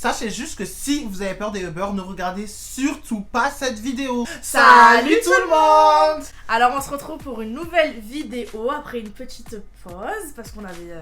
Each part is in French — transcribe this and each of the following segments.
Sachez juste que si vous avez peur des Uber, ne regardez surtout pas cette vidéo. Salut tout le monde! Alors on se retrouve pour une nouvelle vidéo après une petite pause parce qu'on avait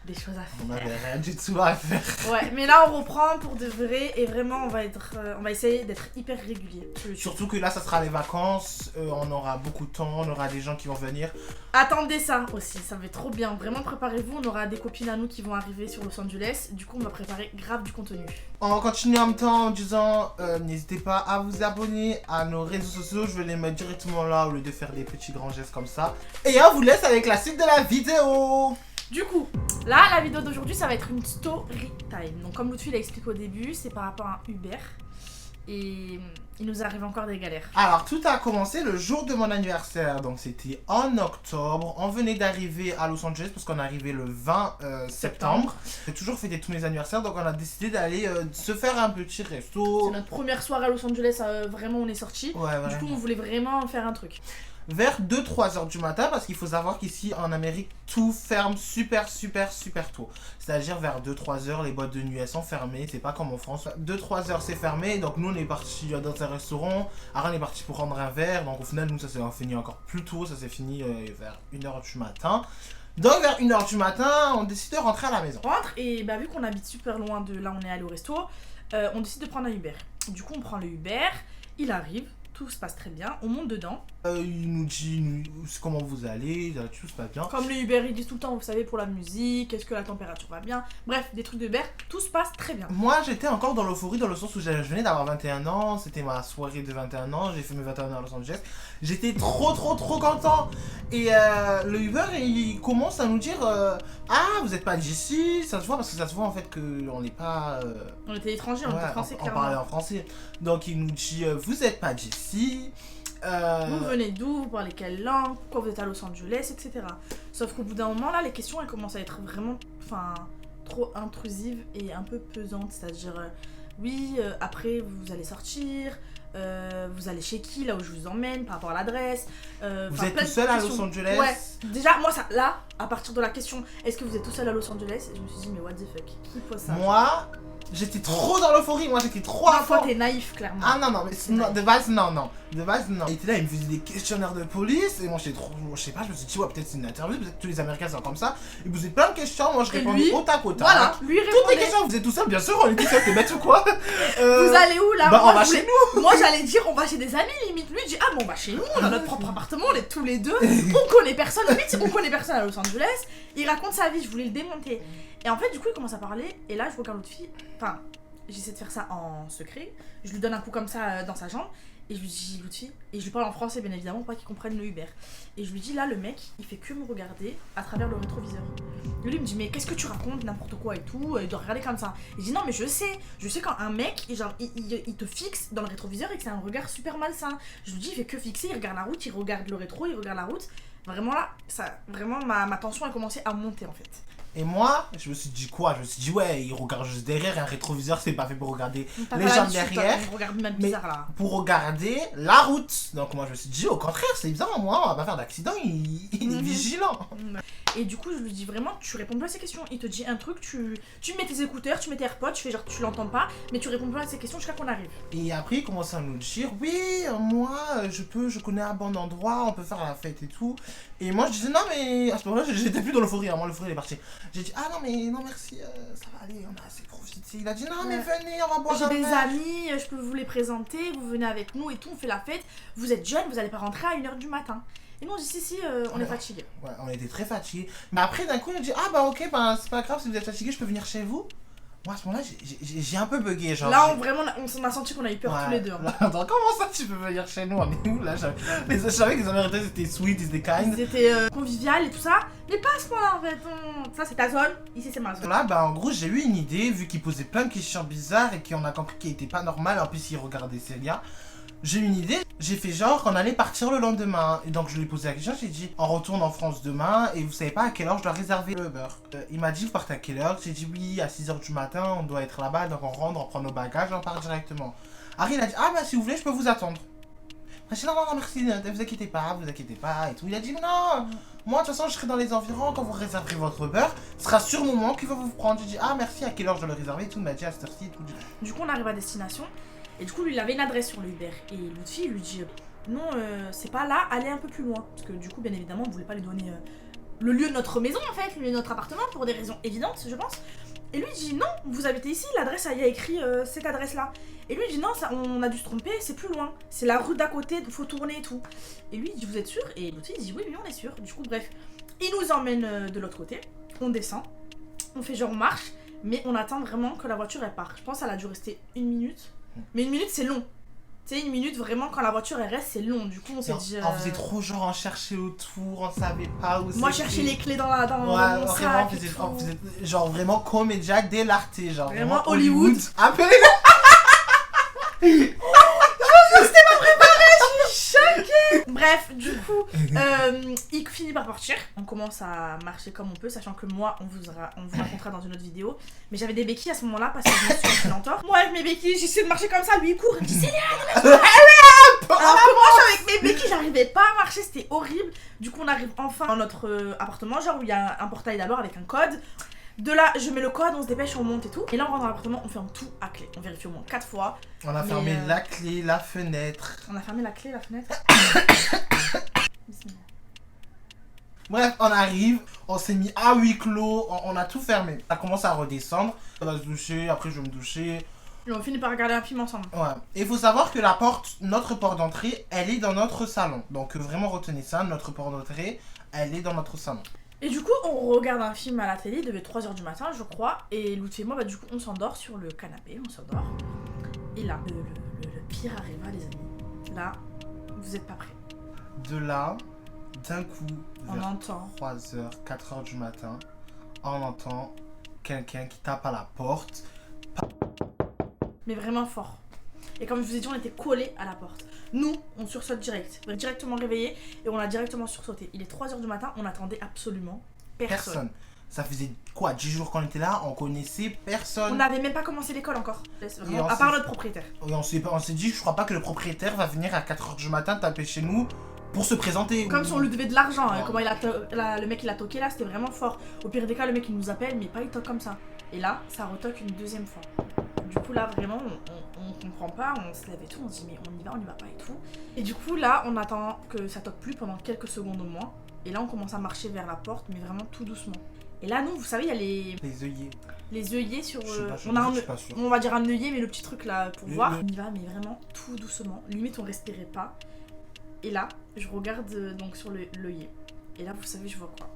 des choses à faire. On avait rien du tout à faire. Ouais, mais là on reprend pour de vrai et vraiment on va essayer d'être hyper régulier. Surtout que là ça sera les vacances, on aura beaucoup de temps, on aura des gens qui vont venir. Attendez ça aussi, ça va être trop bien. Vraiment préparez-vous, on aura des copines à nous qui vont arriver sur Los Angeles. Du coup on va préparer grave du contenu. On continue en même temps en disant n'hésitez pas à vous abonner à nos réseaux sociaux, je vais les mettre directement là au lieu de faire des petits grands gestes comme ça. Et on vous laisse avec la suite de la vidéo. Du coup, là, la vidéo d'aujourd'hui, ça va être une story time. Donc, comme Lutfi l'a expliqué au début, c'est par rapport à un Uber. Et il nous arrive encore des galères. Alors, tout a commencé le jour de mon anniversaire. Donc, c'était en octobre. On venait d'arriver à Los Angeles parce qu'on est arrivé le 20 septembre. J'ai toujours fêté tous mes anniversaires. Donc, on a décidé d'aller se faire un petit resto. C'est notre première soirée à Los Angeles. Vraiment, on est sortis. Ouais, du coup, on voulait vraiment faire un truc. Vers 2-3 heures du matin, parce qu'il faut savoir qu'ici en Amérique, tout ferme super tôt. C'est-à-dire vers 2-3 heures, les boîtes de nuit elles sont fermées, c'est pas comme en France. 2-3 heures c'est fermé, donc nous on est parti dans un restaurant, Aaron est parti pour prendre un verre, donc au final nous ça s'est fini encore plus tôt, ça s'est fini vers 1h du matin. Donc vers 1h du matin, on décide de rentrer à la maison. On rentre et bah, vu qu'on habite super loin de là où on est allé au resto, on décide de prendre un Uber. Du coup on prend le Uber, il arrive. Tout se passe très bien, on monte dedans. Il nous dit comment vous allez, tout se passe bien. Comme le Uber, ils disent tout le temps, vous savez, pour la musique, est-ce que la température va bien. Bref, des trucs de Uber, tout se passe très bien. Moi, j'étais encore dans l'euphorie, dans le sens où je venais d'avoir 21 ans, c'était ma soirée de 21 ans, j'ai fait mes 21 ans à Los Angeles. J'étais trop content. Et le Uber, il commence à nous dire ah, vous êtes pas d'ici, ça se voit, parce que ça se voit en fait qu'on n'est pas... On était étrangers, on était français, clairement. On parlait en français. Donc il nous dit vous êtes pas d'ici. Vous venez d'où, vous parlez quelle langue, pourquoi vous êtes à Los Angeles, etc. Sauf qu'au bout d'un moment, là, les questions, elles commencent à être vraiment, trop intrusives et un peu pesantes. C'est-à-dire, oui, après, vous allez sortir, vous allez chez qui, là où je vous emmène, par rapport à l'adresse. Vous êtes tout seul à Los Angeles? Ouais, déjà, moi, ça, là, à partir de la question, est-ce que vous êtes tout seul à Los Angeles? Je me suis dit, mais what the fuck, qui pose ça? Moi, j'étais trop dans l'euphorie, moi j'étais trop à fond. Toi t'es naïf clairement. Ah non, mais non, de base non. Il était là, il me faisait des questionnaires de police et moi j'étais trop, je sais pas, je me suis dit ouais peut-être c'est une interview, peut-être que tous les Américains sont comme ça. Il me posait plein de questions, moi je répondais au tac au tac. Voilà, lui répondait. Toutes les questions, vous êtes tout seul, bien sûr, on est tout seul, t'es bête ou quoi? Vous allez où là? Bah on va chez nous. Moi j'allais dire on va chez des amis limite, lui il dit ah bon on va chez nous, on a notre propre appartement, on est tous les deux, on connaît personne, limite on connaît personne à Los Angeles. Il raconte sa vie, je voulais le démonter. Et en fait du coup il commence à parler et là je regarde l'autre fille, j'essaie de faire ça en secret, je lui donne un coup comme ça dans sa jambe et je lui dis Lutfi, et je lui parle en français bien évidemment pour pas qu'il comprenne le Uber. Et je lui dis là le mec il fait que me regarder à travers le rétroviseur. Et lui il me dit mais qu'est-ce que tu racontes, n'importe quoi et tout, il doit regarder comme ça. Et je dis non mais je sais quand un mec il te fixe dans le rétroviseur et que c'est un regard super malsain. Je lui dis il fait que fixer, il regarde la route, il regarde le rétro, il regarde la route. Vraiment là, ma tension a commencé à monter en fait. Et moi, je me suis dit quoi? Je me suis dit ouais, il regarde juste derrière, un rétroviseur c'est pas fait pour regarder les gens derrière, mais pour regarder la route. Donc moi je me suis dit au contraire, c'est bizarre, moi on va pas faire d'accident, il est vigilant. Et du coup je lui dis vraiment, tu réponds pas à ces questions. Il te dit un truc, tu mets tes écouteurs, tu mets tes AirPods, tu fais genre tu l'entends pas, mais tu réponds pas à ces questions jusqu'à qu'on arrive. Et après il commence à nous dire oui, moi je connais un bon endroit, on peut faire la fête et tout. Et moi je disais non mais à ce moment-là j'étais plus dans l'euphorie, moi l'euphorie est partie. J'ai dit ah non mais non merci, ça va aller, on a assez profité. Il a dit non mais venez, on va boire un verre. J'ai des amis, je peux vous les présenter, vous venez avec nous et tout, on fait la fête. Vous êtes jeunes, vous allez pas rentrer à 1h du matin. Et nous on dit si, on est fatigués. Ouais, on était très fatigués. Mais après d'un coup il a dit ah bah ok, bah c'est pas grave si vous êtes fatigués, je peux venir chez vous. Moi à ce moment-là j'ai un peu bugué genre. Là on a senti qu'on a eu peur tous les deux. Là, attends, comment ça tu peux venir chez nous? On est où là? Je savais que les Américains étaient sweet, ils étaient kind. Ils étaient conviviales et tout ça. Mais pas à ce moment-là en fait. Ça c'est ta zone, ici c'est ma zone. Là bah en gros j'ai eu une idée, vu qu'il posait plein de questions bizarres et qu'on a compris qu'il était pas normal, en plus il regardait Célia. J'ai eu une idée, j'ai fait genre qu'on allait partir le lendemain. Et donc je lui ai posé la question, j'ai dit on retourne en France demain et vous savez pas à quelle heure je dois réserver le Uber. Il m'a dit vous partez à quelle heure? J'ai dit oui, à 6h du matin, on doit être là-bas, donc on rentre, on prend nos bagages, on part directement. Harry il a dit ah bah si vous voulez je peux vous attendre. J'ai dit non, non, non, merci, ne vous inquiétez pas et tout. Il a dit non, moi de toute façon je serai dans les environs quand vous réserverez votre Uber, ce sera sur le moment qu'il va vous prendre. J'ai dit ah merci, à quelle heure je dois le réserver et tout. Il m'a dit à cette heure-ci et tout. Du coup, on arrive à destination et du coup, lui, il avait une adresse sur le Uber. Et l'autre fille lui dit non, c'est pas là, allez un peu plus loin. Parce que du coup, bien évidemment, on voulait pas lui donner le lieu de notre maison en fait, le lieu de notre appartement pour des raisons évidentes, je pense. Et lui, il dit non, vous habitez ici, l'adresse, il y a écrit cette adresse-là. Et lui, il dit non, ça, on a dû se tromper, c'est plus loin. C'est la rue d'à côté, il faut tourner et tout. Et lui, il dit vous êtes sûr? Et l'autre fille, il dit oui, on est sûr. Du coup, bref, il nous emmène de l'autre côté, on descend, on fait genre on marche. Mais on attend vraiment que la voiture elle part. Je pense qu'elle a dû rester 1 minute. Mais 1 minute c'est long. Tu sais, 1 minute vraiment quand la voiture elle reste c'est long. Du coup on s'est dit. On faisait trop genre en chercher autour, on savait pas où c'était. Moi je cherchais les clés dans mon vraiment, sac. On faisait genre vraiment comédia dell'arte. Genre vraiment Hollywood. Appelez C'était pas préparé, je suis choquée. Bref, du coup, il finit par partir. On commence à marcher comme on peut, sachant que moi, on vous racontera dans une autre vidéo. Mais j'avais des béquilles à ce moment-là parce que je me suis fait l'entorse. Moi, avec mes béquilles, j'essaie de marcher comme ça. Lui, il court, il me dit Célia, alors que moi, je suis avec mes béquilles, j'arrivais pas à marcher, c'était horrible. Du coup, on arrive enfin dans notre appartement, genre où il y a un portail d'abord avec un code. De là, je mets le code, on se dépêche, on monte et tout. Et là, on rentre dans l'appartement, on ferme tout à clé. On vérifie au moins 4 fois. On a fermé la clé, la fenêtre. On a fermé la clé, la fenêtre. Bref, on arrive, on s'est mis à huis clos, on a tout fermé. Ça commence à redescendre, on va se doucher, après je vais me doucher. Et on finit par regarder un film ensemble. Ouais. Et il faut savoir que la porte, notre porte d'entrée, elle est dans notre salon. Donc vraiment retenez ça, notre porte d'entrée, elle est dans notre salon. Et du coup, on regarde un film à la télé, il devait être 3h du matin, je crois. Et Lutfi et moi, du coup, on s'endort sur le canapé, on s'endort. Et là, le pire arriva, les amis. Là, vous êtes pas prêts. De là, d'un coup, on vers entend 3h, 4h du matin, on entend quelqu'un qui tape à la porte. Mais vraiment fort. Et comme je vous ai dit, on était collés à la porte. Nous, on sursaute direct. On est directement réveillés et on a directement sursauté. Il est 3h du matin, on attendait absolument personne. Ça faisait quoi, 10 jours qu'on était là, on connaissait personne. On n'avait même pas commencé l'école encore. Vraiment, à part notre propriétaire. Et on s'est dit, je crois pas que le propriétaire va venir à 4h du matin taper chez nous pour se présenter. Comme si on lui devait de l'argent. Hein. Comment le mec il a toqué là, c'était vraiment fort. Au pire des cas, le mec il nous appelle, mais pas il toque comme ça. Et là, ça retoque une deuxième fois. Du coup là vraiment on comprend pas, on se lève et tout, on se dit mais on y va pas et tout. Et du coup là on attend que ça toque plus pendant quelques secondes au moins. Et là on commence à marcher vers la porte mais vraiment tout doucement. Et là nous vous savez il y a les œillets. Les œillets sur... on va dire un œillet mais le petit truc là pour voir. On y va mais vraiment tout doucement, limite on respirait pas. Et là je regarde donc sur l'œillet. Et là vous savez je vois quoi?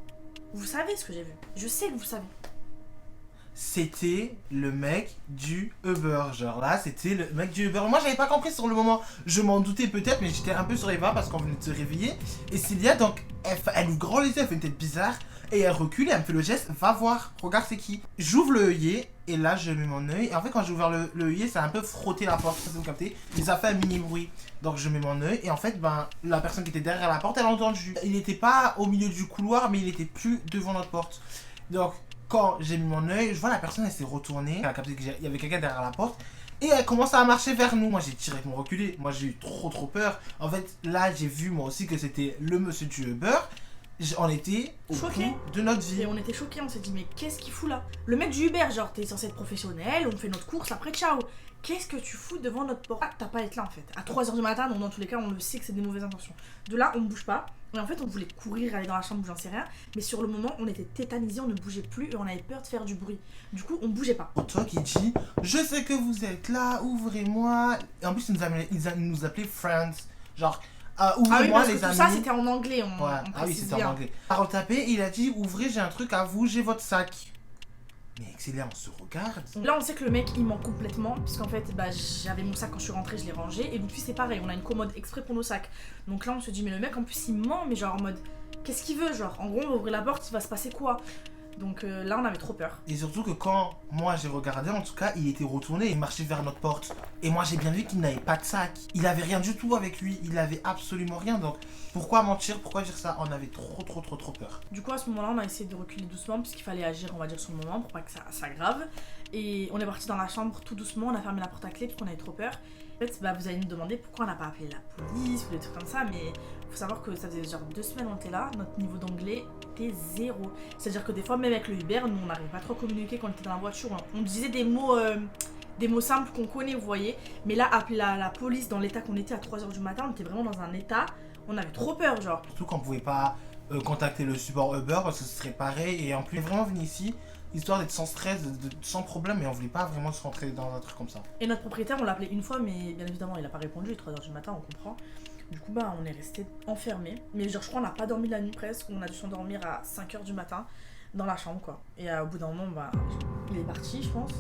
Vous savez ce que j'ai vu? Je sais que vous savez. C'était le mec du Uber. Genre là, c'était le mec du Uber. Moi, j'avais pas compris sur le moment. Je m'en doutais peut-être, mais j'étais un peu sur les bas parce qu'on venait de se réveiller. Et Célia, donc, elle ouvre grand les yeux, elle fait une tête bizarre. Et elle recule et elle me fait le geste, va voir, regarde c'est qui. J'ouvre le œillet et là, je mets mon œil. Et en fait, quand j'ai ouvert le œillet, ça a un peu frotté la porte, vous captez. Mais ça fait un mini bruit. Donc, je mets mon œil et en fait, la personne qui était derrière la porte, elle a entendu. Il n'était pas au milieu du couloir, mais il était plus devant notre porte. Donc, quand j'ai mis mon œil, je vois la personne, elle s'est retournée. Elle a capté qu'il y avait quelqu'un derrière la porte. Et elle commence à marcher vers nous. Moi, j'ai directement reculé. Moi, j'ai eu trop peur. En fait, là, j'ai vu moi aussi que c'était le monsieur du Uber. On était au bout de notre vie. Et on était choqués, on s'est dit, mais qu'est-ce qu'il fout là? Le mec du Uber, genre, t'es censé être professionnel, on fait notre course, après ciao. Qu'est-ce que tu fous devant notre porte? Ah, t'as pas à être là en fait. À 3h du matin, donc dans tous les cas, on le sait que c'est des mauvaises intentions. De là, on ne bouge pas. Et en fait, on voulait courir, aller dans la chambre, j'en sais rien. Mais sur le moment, on était tétanisés, on ne bougeait plus et on avait peur de faire du bruit. Du coup, on bougeait pas. Toi qui dis, je sais que vous êtes là, ouvrez-moi. Et en plus, ils nous appelaient friends. Genre, ouvrez-moi les amis. Tout ça, c'était en anglais. Ah oui, c'était en anglais. À retaper, il a dit, ouvrez, j'ai un truc à vous, j'ai votre sac. Mais excellent, on se regarde. Là, on sait que le mec, il ment complètement. Puisqu'en fait, j'avais mon sac quand je suis rentrée, je l'ai rangé. Et depuis, c'est pareil, on a une commode exprès pour nos sacs. Donc là, on se dit, mais le mec, en plus, il ment, mais genre en mode, qu'est-ce qu'il veut? Genre, en gros, on va ouvrir la porte, il va se passer quoi? Donc là, on avait trop peur. Et surtout que quand moi j'ai regardé, en tout cas, il était retourné et marchait vers notre porte. Et moi j'ai bien vu qu'il n'avait pas de sac. Il avait rien du tout avec lui. Il avait absolument rien. Donc pourquoi mentir? Pourquoi dire ça? On avait trop peur. Du coup, à ce moment-là, on a essayé de reculer doucement puisqu'il fallait agir, on va dire, sur le moment pour pas que ça s'aggrave. Et on est parti dans la chambre tout doucement, on a fermé la porte à clé parce qu'on avait trop peur. En fait, vous allez nous demander pourquoi on n'a pas appelé la police ou des trucs comme ça, mais faut savoir que ça faisait genre 2 semaines qu'on était là, notre niveau d'anglais était 0. C'est-à-dire que des fois, même avec le Uber, nous on n'arrivait pas trop à communiquer quand on était dans la voiture. On disait des mots simples qu'on connaît, vous voyez. Mais là, appeler la police dans l'état qu'on était à 3h du matin, on était vraiment dans un état, on avait trop peur, genre. Surtout qu'on pouvait pas contacter le support Uber parce que ce serait pareil. Et en plus, vraiment venir ici, histoire d'être sans stress, sans problème, mais on voulait pas vraiment se rentrer dans un truc comme ça. Et notre propriétaire, on l'a appelé une fois, mais bien évidemment, il a pas répondu, il est 3h du matin, on comprend. Du coup, on est resté enfermés. Mais genre, je crois qu'on n'a pas dormi la nuit presque, on a dû s'endormir à 5h du matin dans la chambre, quoi. Et au bout d'un moment, il est parti, je pense.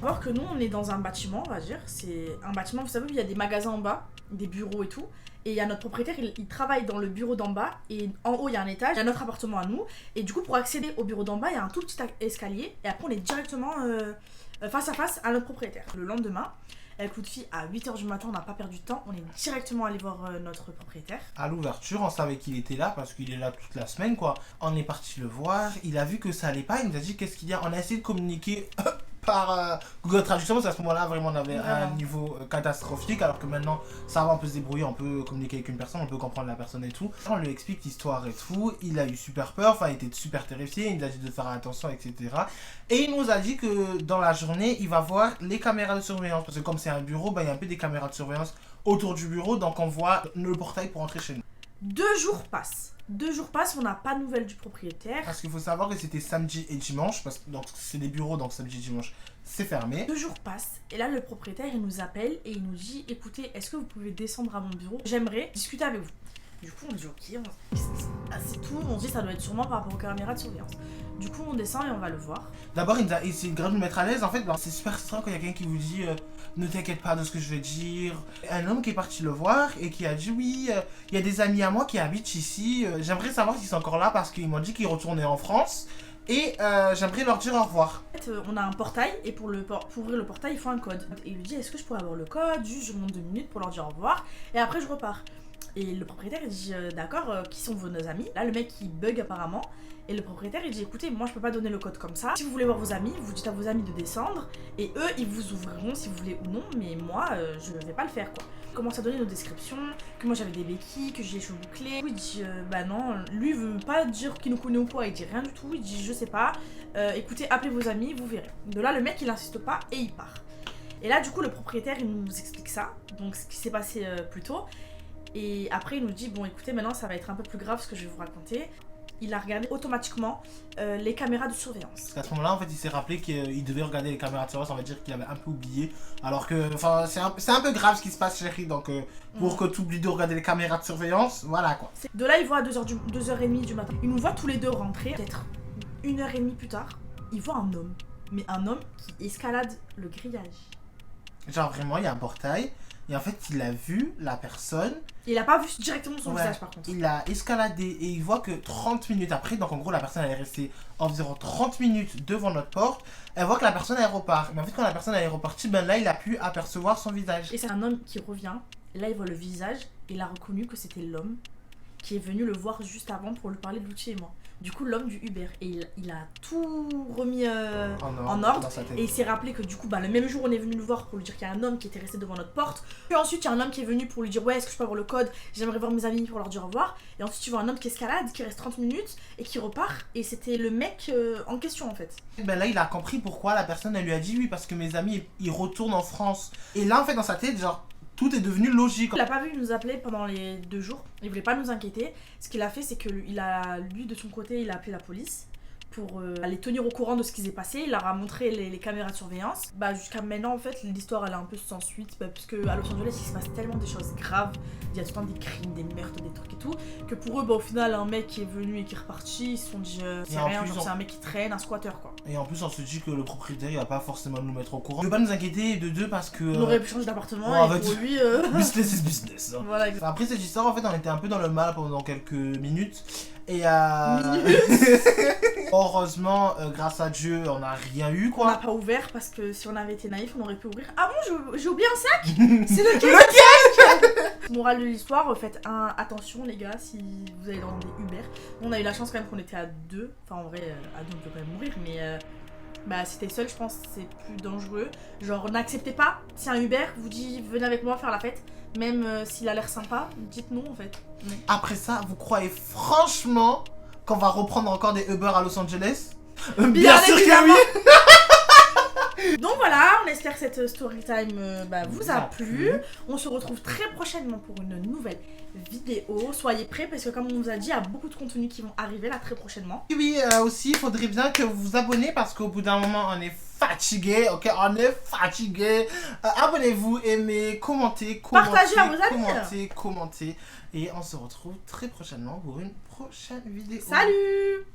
Alors que nous, on est dans un bâtiment, on va dire. C'est un bâtiment, vous savez, il y a des magasins en bas, des bureaux et tout. Et il y a notre propriétaire, il travaille dans le bureau d'en bas. Et en haut, il y a un étage, il y a notre appartement à nous. Et du coup, pour accéder au bureau d'en bas, il y a un tout petit escalier. Et après, on est directement face à face à notre propriétaire. Le lendemain, avec coup de fil à 8h du matin, on n'a pas perdu de temps. On est directement allé voir notre propriétaire. À l'ouverture, on savait qu'il était là parce qu'il est là toute la semaine, quoi. On est parti le voir. Il a vu que ça allait pas. Il nous a dit qu'est-ce qu'il y a. On a essayé de communiquer par Google Traduction parce qu'à ce moment-là, vraiment, on avait un niveau catastrophique. Alors que maintenant, ça va, on peut se débrouiller, on peut communiquer avec une personne, on peut comprendre la personne et tout. On lui explique l'histoire et tout. Il a eu super peur, enfin, il était super terrifié. Il nous a dit de faire attention, etc. Et il nous a dit que dans la journée, il va voir les caméras de surveillance. Parce que comme c'est un bureau, il y a un peu des caméras de surveillance autour du bureau. Donc on voit le portail pour entrer chez nous. 2 jours passent. 2 jours passent, on n'a pas de nouvelles du propriétaire. Parce qu'il faut savoir que c'était samedi et dimanche, parce que donc c'est des bureaux, donc samedi et dimanche, c'est fermé. 2 jours passent, et là le propriétaire il nous appelle et il nous dit écoutez, est-ce que vous pouvez descendre à mon bureau? J'aimerais discuter avec vous. Du coup on dit ok, c'est tout, on se dit ça doit être sûrement par rapport aux caméras de surveillance. Du coup on descend et on va le voir. D'abord il a essayé de nous mettre à l'aise, en fait c'est super stressant quand il y a quelqu'un qui vous dit ne t'inquiète pas de ce que je vais dire. Un homme qui est parti le voir et qui a dit oui, il y a des amis à moi qui habitent ici, j'aimerais savoir s'ils sont encore là parce qu'ils m'ont dit qu'ils retournaient en France. Et j'aimerais leur dire au revoir. En fait, on a un portail et pour ouvrir le portail il faut un code. Et il lui dit est-ce que je pourrais avoir le code? Juste je monte 2 minutes pour leur dire au revoir et après je repars. Et le propriétaire il dit d'accord, qui sont vos amis? Là le mec il bug apparemment. Et le propriétaire il dit écoutez, moi je peux pas donner le code comme ça. Si vous voulez voir vos amis, vous dites à vos amis de descendre. Et eux ils vous ouvriront si vous voulez ou non. Mais moi je vais pas le faire quoi. Il commence à donner nos descriptions, que moi j'avais des béquilles, que j'ai les cheveux bouclés. Il dit bah non, lui il veut pas dire qu'il nous connaît ou quoi, il dit rien du tout. Il dit je sais pas, écoutez appelez vos amis, vous verrez. De là le mec il insiste pas et il part. Et là du coup le propriétaire il nous explique ça, donc ce qui s'est passé plus tôt. Et après il nous dit bon écoutez maintenant ça va être un peu plus grave ce que je vais vous raconter. Il a regardé automatiquement les caméras de surveillance. À ce moment-là, en fait, il s'est rappelé qu'il devait regarder les caméras de surveillance. On va dire qu'il avait un peu oublié. Alors que, enfin, c'est un peu grave ce qui se passe, chérie. Donc, pour que tu oublies de regarder les caméras de surveillance, voilà quoi. De là, il voit à 2h30 du matin. Il nous voit tous les deux rentrer. Peut-être 1h30 plus tard, il voit un homme. Mais un homme qui escalade le grillage. Genre, vraiment, il y a un portail. Et en fait, il a vu la personne. Il a pas vu directement son visage par contre. Il a escaladé et il voit que 30 minutes après, donc en gros, la personne elle est restée environ 30 minutes devant notre porte. Elle voit que la personne elle repart. Mais en fait, quand la personne elle est repartie, là, il a pu apercevoir son visage. Et c'est un homme qui revient. Et là, il voit le visage. Et il a reconnu que c'était l'homme qui est venu le voir juste avant pour lui parler de Lucci et moi. Du coup, l'homme du Uber. Et il a tout remis en ordre. Et il s'est rappelé que du coup, le même jour, on est venu le voir pour lui dire qu'il y a un homme qui était resté devant notre porte. Puis ensuite, il y a un homme qui est venu pour lui dire ouais, est-ce que je peux avoir le code? J'aimerais voir mes amis pour leur dire au revoir. Et ensuite, tu vois un homme qui escalade, qui reste 30 minutes et qui repart. Et c'était le mec en question en fait. Là, il a compris pourquoi la personne elle lui a dit oui, parce que mes amis ils retournent en France. Et là, en fait, dans sa tête, genre. Tout est devenu logique. Il a pas vu nous appeler pendant les 2 jours. Il voulait pas nous inquiéter. Ce qu'il a fait, c'est que lui de son côté, il a appelé la police pour les tenir au courant de ce qui s'est passé. Il leur a montré les caméras de surveillance. Jusqu'à maintenant, en fait, l'histoire elle est un peu sans suite. Parce que à Los Angeles, il se passe tellement des choses graves. Il y a tout le temps des crimes, des meurtres, des trucs et tout. Que pour eux, au final, un mec qui est venu et qui est reparti, ils se sont dit c'est rien, genre c'est un mec qui traîne, un squatter quoi. Et en plus, on se dit que le propriétaire il va pas forcément nous mettre au courant. Il veut pas nous inquiéter de deux parce que. On aurait pu changer d'appartement et pour lui. Business is business. Hein. Voilà. Après cette histoire, en fait, on était un peu dans le mal pendant quelques minutes. Et heureusement, grâce à Dieu, on n'a rien eu quoi. On n'a pas ouvert parce que si on avait été naïf, on aurait pu ouvrir. Ah bon, j'ai oublié un sac. C'est lequel? Morale de l'histoire, faites attention les gars si vous allez dans des Uber. On a eu la chance quand même qu'on était à 2. Enfin en vrai, à 2 on peut quand même mourir, mais Bah si t'es seul, je pense que c'est plus dangereux. Genre n'acceptez pas, si un Uber vous dit venez avec moi faire la fête, même s'il a l'air sympa, dites non en fait. Après ça, vous croyez franchement qu'on va reprendre encore des Uber à Los Angeles? Bien sûr évidemment. que oui. Donc voilà, on espère que cette story time vous a plu. On se retrouve très prochainement pour une nouvelle vidéo. Soyez prêts parce que comme on vous a dit, il y a beaucoup de contenus qui vont arriver là très prochainement. Oui, aussi, il faudrait bien que vous vous abonnez parce qu'au bout d'un moment, on est fatigué, ok? On est fatigué. Abonnez-vous, aimez, commentez, Partagez à vos amis. commentez. Et on se retrouve très prochainement pour une prochaine vidéo. Salut!